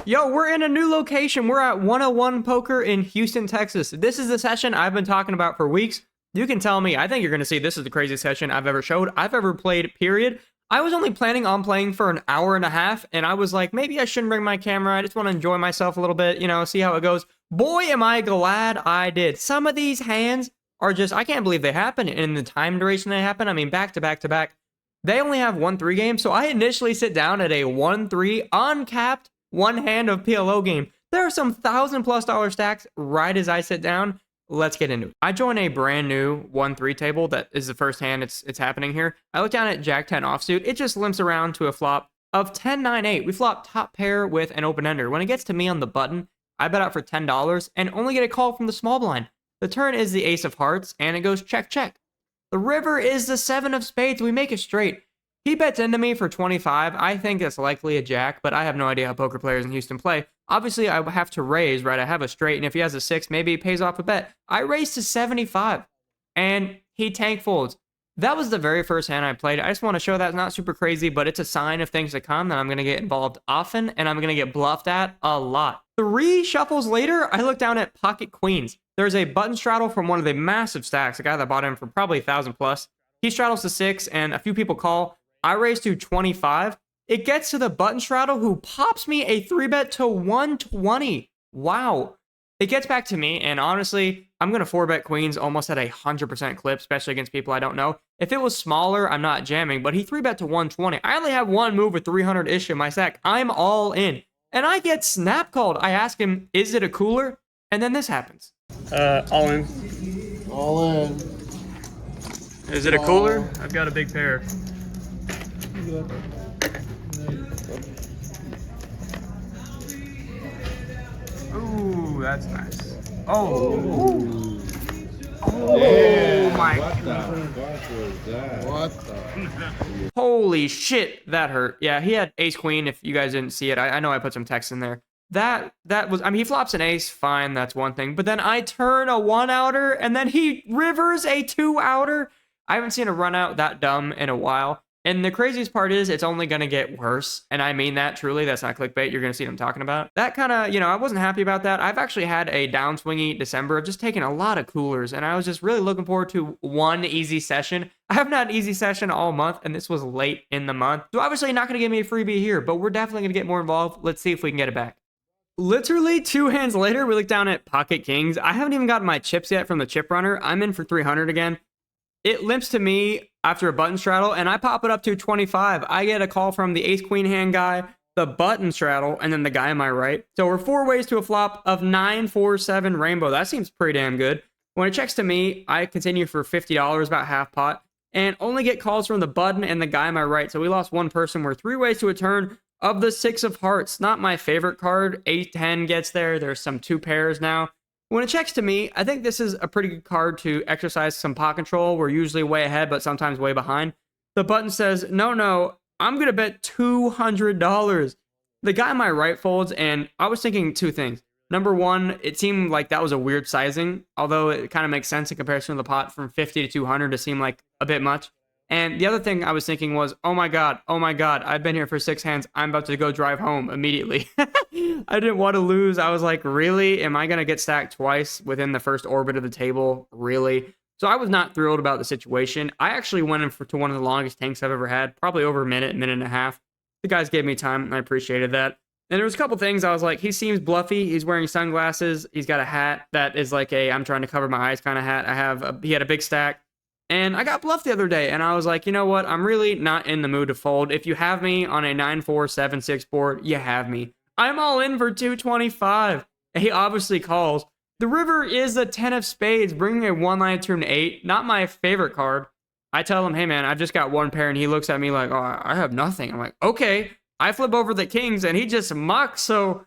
Yo, we're in a new location. We're at 101 Poker in Houston, Texas. This is the session I've been talking about for weeks. You can tell me. I think you're going to see this is the craziest session I've ever showed. I've ever played, period. I was only planning on playing for an hour and a half, and I was like, maybe I shouldn't bring my camera. I just want to enjoy myself a little bit, you know, see how it goes. Boy, am I glad I did. Some of these hands are just, I can't believe they happen in the time duration they happen. I mean, back to back to back. They only have 1-3 games, so I initially sit down at a 1-3 uncapped one hand of PLO game. There are some $1,000+ stacks right as I sit down. Let's get into it. I join a brand new 1-3 table. That is the first hand it's happening here. I look down at Jack 10 offsuit. It just limps around to a flop of 10-9-8. We flop top pair with an open ender. When it gets to me on the button, I bet out for $10 and only get a call from the small blind. The turn is the ace of hearts and it goes check check. The river is the 7 of spades. We make it straight. He bets into me for 25. I think that's likely a jack, but I have no idea how poker players in Houston play. Obviously, I have to raise, right? I have a straight, and if he has a 6, maybe he pays off a bet. I raise to 75, and he tank folds. That was the very first hand I played. I just want to show that's not super crazy, but it's a sign of things to come that I'm going to get involved often, and I'm going to get bluffed at a lot. 3 shuffles later, I look down at pocket queens. There's a button straddle from one of the massive stacks, a guy that bought him for probably 1,000+. He straddles to 6, and a few people call. I raise to 25. It gets to the button straddle who pops me a 3-bet to 120. Wow. It gets back to me, and honestly, I'm going to 4-bet queens almost at 100% clip, especially against people I don't know. If it was smaller, I'm not jamming, but he 3-bet to 120. I only have one move with 300-ish in my stack. I'm all in. And I get snap called. I ask him, is it a cooler? And then this happens. All in. All in. Is it a cooler? I've got a big pair. Ooh, that's nice. Oh, oh my God. What the? Holy shit, that hurt. Yeah, he had ace queen. If you guys didn't see it, I know I put some text in there. That was, I mean, he flops an ace, fine, that's one thing. But then I turn a 1-outer, and then he rivers a 2-outer. I haven't seen a run out that dumb in a while. And the craziest part is it's only going to get worse. And I mean that truly. That's not clickbait. You're going to see what I'm talking about. That kind of, you know, I wasn't happy about that. I've actually had a downswingy December of just taking a lot of coolers. And I was just really looking forward to one easy session. I haven't had an easy session all month. And this was late in the month. So obviously not going to give me a freebie here. But we're definitely going to get more involved. Let's see if we can get it back. Literally 2 hands later, we look down at pocket kings. I haven't even gotten my chips yet from the chip runner. I'm in for 300 again. It limps to me after a button straddle, and I pop it up to 25. I get a call from the ace-queen hand guy, the button straddle, and then the guy on my right. So we're 4 ways to a flop of 9-4-7 rainbow. That seems pretty damn good. When it checks to me, I continue for $50, about half pot, and only get calls from the button and the guy on my right. So we lost one person. We're 3 ways to a turn of the 6 of hearts. Not my favorite card. 8-10 gets there. There's some 2 pairs now. When it checks to me, I think this is a pretty good card to exercise some pot control. We're usually way ahead, but sometimes way behind. The button says, no, I'm going to bet $200. The guy on my right folds, and I was thinking 2 things. Number 1, it seemed like that was a weird sizing, although it kind of makes sense in comparison to the pot from 50 to 200 to seem like a bit much. And the other thing I was thinking was, oh my God, I've been here for 6 hands. I'm about to go drive home immediately. I didn't want to lose. I was like, really? Am I going to get stacked twice within the first orbit of the table? Really? So I was not thrilled about the situation. I actually went in to one of the longest tanks I've ever had, probably over a minute and a half. The guys gave me time, and I appreciated that. And there was a couple things I was like, he seems bluffy. He's wearing sunglasses. He's got a hat that is like a I'm trying to cover my eyes kind of hat. He had a big stack. And I got bluffed the other day, and I was like, you know what? I'm really not in the mood to fold. If you have me on a 9-4-7-6 board, you have me. I'm all in for 225. He obviously calls. The river is a 10 of spades, bringing a 1-line turn 8. Not my favorite card. I tell him, hey man, I've just got 1 pair, and he looks at me like, oh, I have nothing. I'm like, okay. I flip over the kings, and he just mucks, so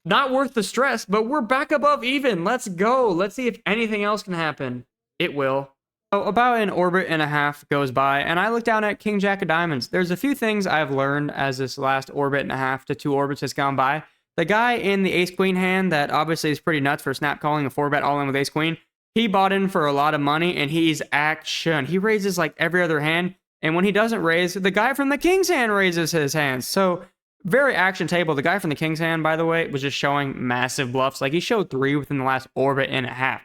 not worth the stress, but we're back above even. Let's go. Let's see if anything else can happen. It will. So about an orbit and a half goes by, and I look down at King Jack of Diamonds. There's a few things I've learned as this last orbit and a half to 2 orbits has gone by. The guy in the ace-queen hand that obviously is pretty nuts for snap calling a 4-bet all-in with ace-queen, he bought in for a lot of money, and he's action. He raises like every other hand, and when he doesn't raise, the guy from the king's hand raises his hands. So very action table. The guy from the King's hand, by the way, was just showing massive bluffs. Like he showed 3 within the last orbit and a half.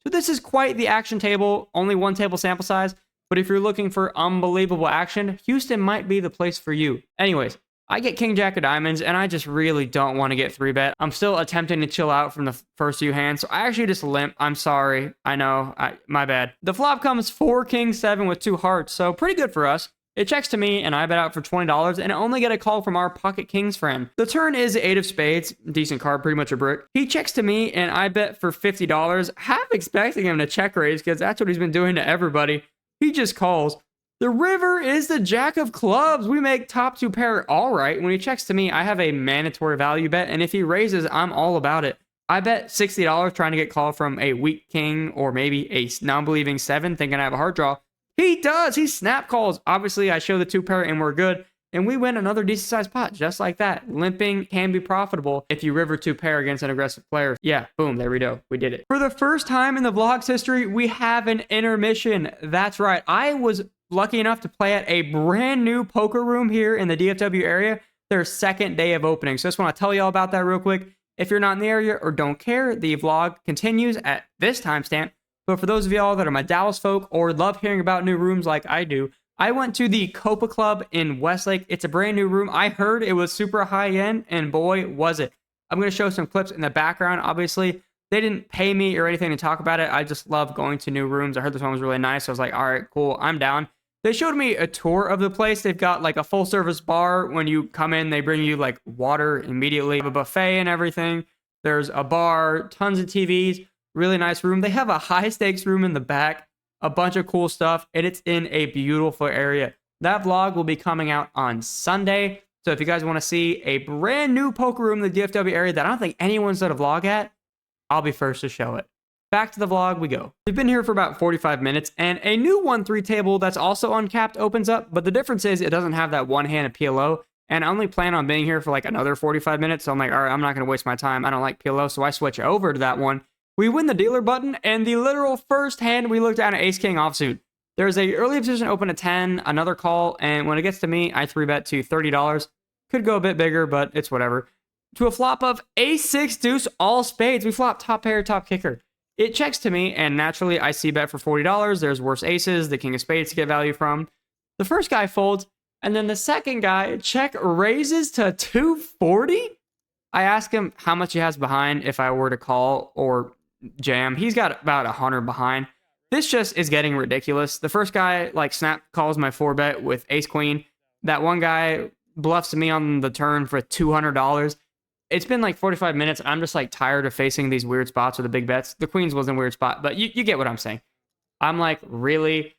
So this is quite the action table, only 1 table sample size. But if you're looking for unbelievable action, Houston might be the place for you. Anyways, I get King Jack of diamonds, and I just really don't want to get 3-bet. I'm still attempting to chill out from the first few hands, so I actually just limp. I'm sorry. I know. My bad. The flop comes 4 King 7 with 2 hearts, so pretty good for us. It checks to me, and I bet out for $20, and I only get a call from our Pocket Kings friend. The turn is 8 of spades. Decent card, pretty much a brick. He checks to me, and I bet for $50. Half expecting him to check raise, because that's what he's been doing to everybody. He just calls. The river is the jack of clubs. We make top 2 pair all right. When he checks to me, I have a mandatory value bet, and if he raises, I'm all about it. I bet $60 trying to get called from a weak king or maybe a non-believing 7 thinking I have a hard draw. He does. He snap calls. Obviously, I show the 2 pair and we're good, and we win another decent-sized pot just like that. Limping can be profitable if you river 2 pair against an aggressive player. Yeah, boom, there we go. We did it. For the first time in the vlog's history, we have an intermission. That's right. I was lucky enough to play at a brand new poker room here in the DFW area, their second day of opening. So I just want to tell y'all about that real quick. If you're not in the area or don't care, the vlog continues at this timestamp. But for those of y'all that are my Dallas folk or love hearing about new rooms like I do, I went to the Copa Club in Westlake. It's a brand new room. I heard it was super high end, and boy, was it. I'm going to show some clips in the background. Obviously, they didn't pay me or anything to talk about it. I just love going to new rooms. I heard this one was really nice. So I was like, all right, cool, I'm down. They showed me a tour of the place. They've got like a full service bar. When you come in, they bring you like water immediately, a buffet and everything. There's a bar, tons of TVs, really nice room. They have a high stakes room in the back, a bunch of cool stuff, and it's in a beautiful area. That vlog will be coming out on Sunday. So if you guys want to see a brand new poker room in the DFW area that I don't think anyone's done a vlog at, I'll be first to show it. Back to the vlog we go. We've been here for about 45 minutes, and a new 1-3 table that's also uncapped opens up, but the difference is it doesn't have that one hand of PLO, and I only plan on being here for like another 45 minutes, so I'm like, all right, I'm not going to waste my time. I don't like PLO, so I switch over to that one. We win the dealer button, and the literal first hand we looked at an ace-king offsuit. There's a early position open to 10, another call, and when it gets to me, I 3-bet to $30. Could go a bit bigger, but it's whatever. To a flop of ace-6 deuce all spades, we flop top pair, top kicker. It checks to me, and naturally, I see bet for $40. There's worse aces, the king of spades to get value from. The first guy folds, and then the second guy check raises to $240. I ask him how much he has behind if I were to call or jam. He's got about 100 behind. This just is getting ridiculous. The first guy, like, snap calls my 4-bet with ace-queen. That one guy bluffs me on the turn for $200. It's been like 45 minutes. I'm just like tired of facing these weird spots with the big bets. The queens wasn't a weird spot, but you get what I'm saying. I'm like, really?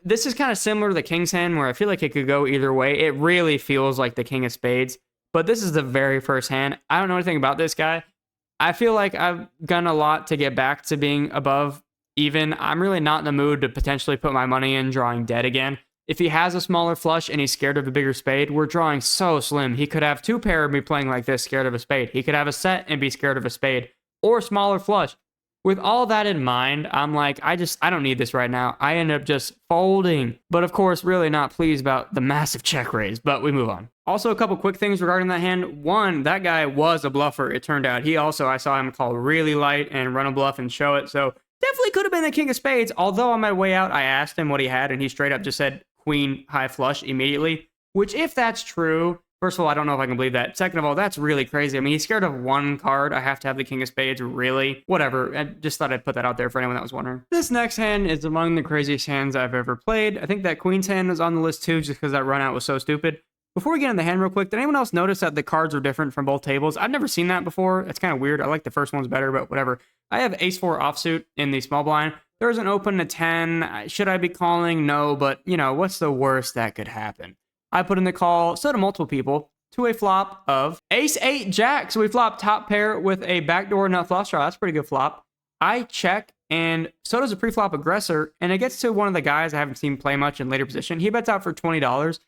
This is kind of similar to the king's hand where I feel like it could go either way. It really feels like the king of spades, but this is the very first hand. I don't know anything about this guy. I feel like I've done a lot to get back to being above even. I'm really not in the mood to potentially put my money in drawing dead again. If he has a smaller flush and he's scared of a bigger spade, we're drawing so slim. He could have 2 pair and be playing like this, scared of a spade. He could have a set and be scared of a spade, or smaller flush. With all that in mind, I'm like, I don't need this right now. I end up just folding. But of course, really not pleased about the massive check raise, but we move on. Also, a couple quick things regarding that hand. One, that guy was a bluffer, it turned out. I saw him call really light and run a bluff and show it. So definitely could have been the king of spades. Although on my way out, I asked him what he had, and he straight up just said queen high flush immediately. Which, if that's true, first of all, I don't know if I can believe that. Second of all, that's really crazy. I mean, he's scared of one card. I have to have the king of spades, really? Whatever. I just thought I'd put that out there for anyone that was wondering. This next hand is among the craziest hands I've ever played. I think that queen's hand was on the list too, just because that run out was so stupid. Before we get into the hand real quick, did anyone else notice that the cards are different from both tables? I've never seen that before. It's kind of weird. I like the first ones better, but whatever. I have ace-4 offsuit in the small blind. There's an open to 10. Should I be calling? No, but, you know, what's the worst that could happen? I put in the call, so do multiple people, to a flop of ace-8 jack. So we flop top pair with a backdoor nut flush draw. That's a pretty good flop. I check, and so does a pre-flop aggressor, and it gets to one of the guys I haven't seen play much in later position. He bets out for $20.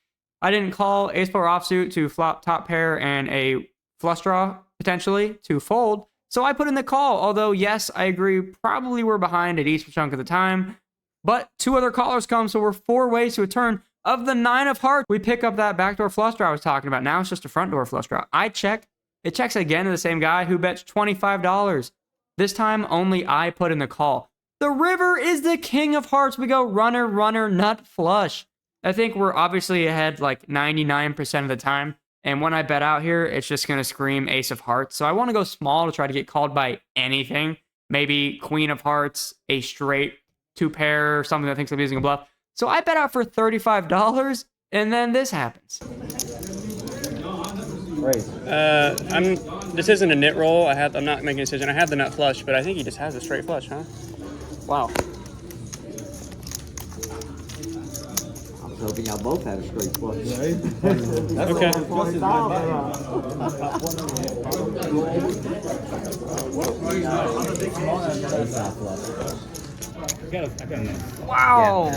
I didn't call ace-4 offsuit to flop top pair and a flush draw, potentially, to fold. So I put in the call, although, yes, I agree, probably we're behind at each chunk of the time. But 2 other callers come, so we're 4 ways to a turn. Of the 9 of hearts, we pick up that backdoor flush draw I was talking about. Now it's just a front door flush draw. I check. It checks again to the same guy who bets $25. This time, only I put in the call. The river is the king of hearts. We go runner, runner, nut, flush. I think we're obviously ahead like 99% of the time. And when I bet out here, it's just going to scream ace of hearts. So I want to go small to try to get called by anything. Maybe queen of hearts, a straight, 2 pair, something that thinks I'm using a bluff. So I bet out for $35, and then this happens. This isn't a nit roll. I'm not making a decision. I have the nut flush, but I think he just has a straight flush, huh? Wow. I was hoping y'all both had a straight flush. Okay. Wow.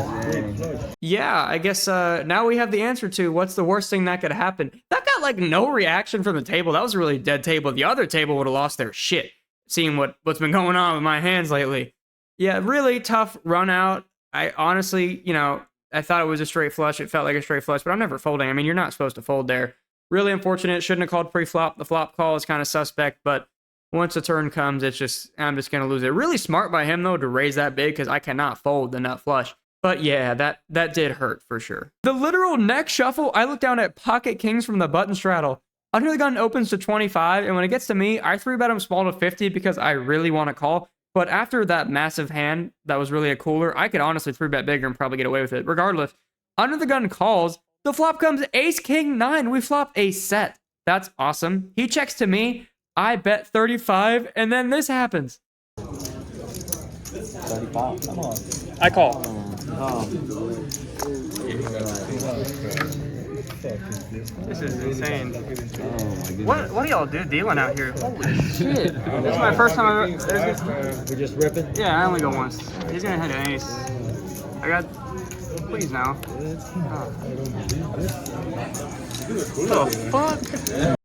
Yeah, I guess now we have the answer to what's the worst thing that could happen. That got like no reaction from the table. That was a really dead table. The other table would have lost their shit, seeing what's been going on with my hands lately. Yeah, really tough run out. I honestly, I thought it was a straight flush. It felt like a straight flush, but I'm never folding. I mean, you're not supposed to fold there. Really unfortunate. Shouldn't have called pre-flop. The flop call is kind of suspect, but once the turn comes, I'm just going to lose it. Really smart by him, though, to raise that big because I cannot fold the nut flush. But yeah, that did hurt for sure. The literal neck shuffle, I look down at pocket kings from the button straddle. Under the gun opens to 25, and when it gets to me, I 3-bet him small to 50 because I really want to call. But after that massive hand, that was really a cooler, I could honestly 3-bet bigger and probably get away with it. Regardless, under the gun calls, the flop comes ace, king, 9. We flop a set. That's awesome. He checks to me. I bet 35, and then this happens. 35, come on. I call. This is insane. Oh my goodness. What do y'all do dealing out here? Holy shit. This is my first time I've ever... We're just ripping? Yeah, I only go once. He's gonna hit an ace. I got... Please now. What the fuck?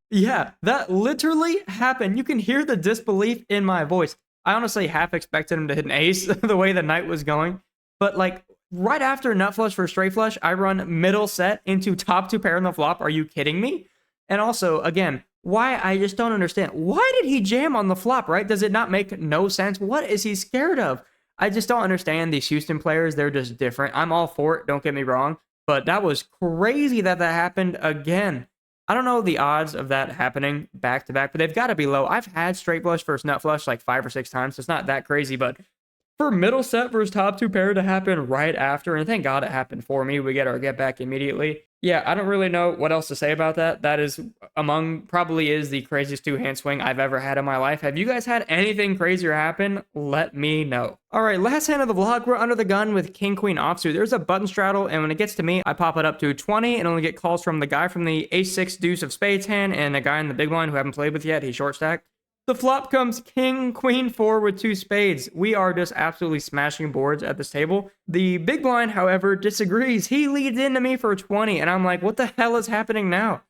Yeah, that literally happened. You can hear the disbelief in my voice. I honestly half expected him to hit an ace the way the night was going. But like right after nut flush for straight flush, I run middle set into top 2 pair in the flop. Are you kidding me? And also, again, why I just don't understand. Why did he jam on the flop, right? Does it not make no sense? What is he scared of? I just don't understand these Houston players. They're just different. I'm all for it, don't get me wrong. But that was crazy that happened again. I don't know the odds of that happening back to back, but they've got to be low. I've had straight flush versus nut flush like 5 or 6 times, so it's not that crazy. But for middle set versus top 2 pair to happen right after, and thank God it happened for me, we get our get back immediately. Yeah, I don't really know what else to say about that. That is probably is the craziest 2-hand swing I've ever had in my life. Have you guys had anything crazier happen? Let me know. All right, last hand of the vlog, we're under the gun with king, queen offsuit. There's a button straddle, and when it gets to me, I pop it up to 20 and only get calls from the guy from the ace-6 deuce of spades hand and the guy in the big blind who I haven't played with yet. He short stacked. The flop comes king, queen, 4 with 2 spades. We are just absolutely smashing boards at this table. The big blind, however, disagrees. He leads into me for 20, and I'm like, what the hell is happening now?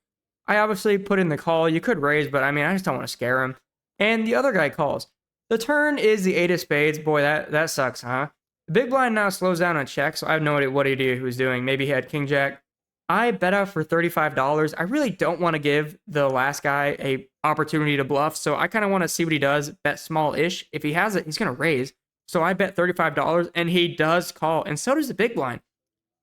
I obviously put in the call. You could raise, but I mean, I just don't want to scare him. And the other guy calls. The turn is the 8 of spades. Boy, that sucks, huh? The big blind now slows down and checks, so I have no idea what idea he was doing. Maybe he had king jack. I bet out for $35. I really don't want to give the last guy a opportunity to bluff, so I kind of want to see what he does, bet small-ish. If he has it, he's going to raise. So I bet $35, and he does call, and so does the big blind.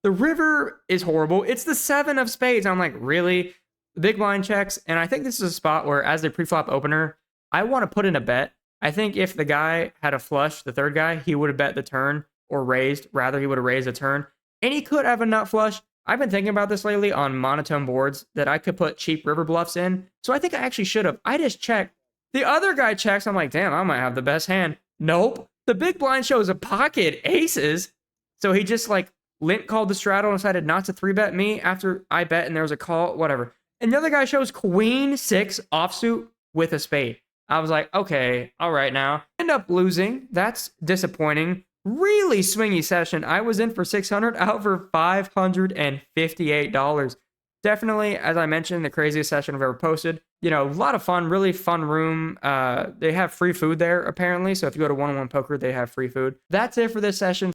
The river is horrible. It's the 7 of spades. I'm like, really? The big blind checks, and I think this is a spot where, as a pre-flop opener, I want to put in a bet. I think if the guy had a flush, the third guy, he would have bet the turn or raised. Rather, he would have raised a turn, and he could have a nut flush. I've been thinking about this lately on monotone boards that I could put cheap river bluffs in. So I think I actually should have. I just checked. The other guy checks. I'm like, damn, I might have the best hand. Nope. The big blind shows a pocket aces. So he just like lint called the straddle and decided not to 3-bet me after I bet and there was a call, whatever. And the other guy shows queen 6 offsuit with a spade. I was like, okay, all right now. End up losing. That's disappointing. Really swingy session. I was in for 600, out for $558. Definitely, as I mentioned, the craziest session I've ever posted. You know, a lot of fun, really fun room. They have free food there, apparently. So if you go to 101 Poker, they have free food. That's it for this session.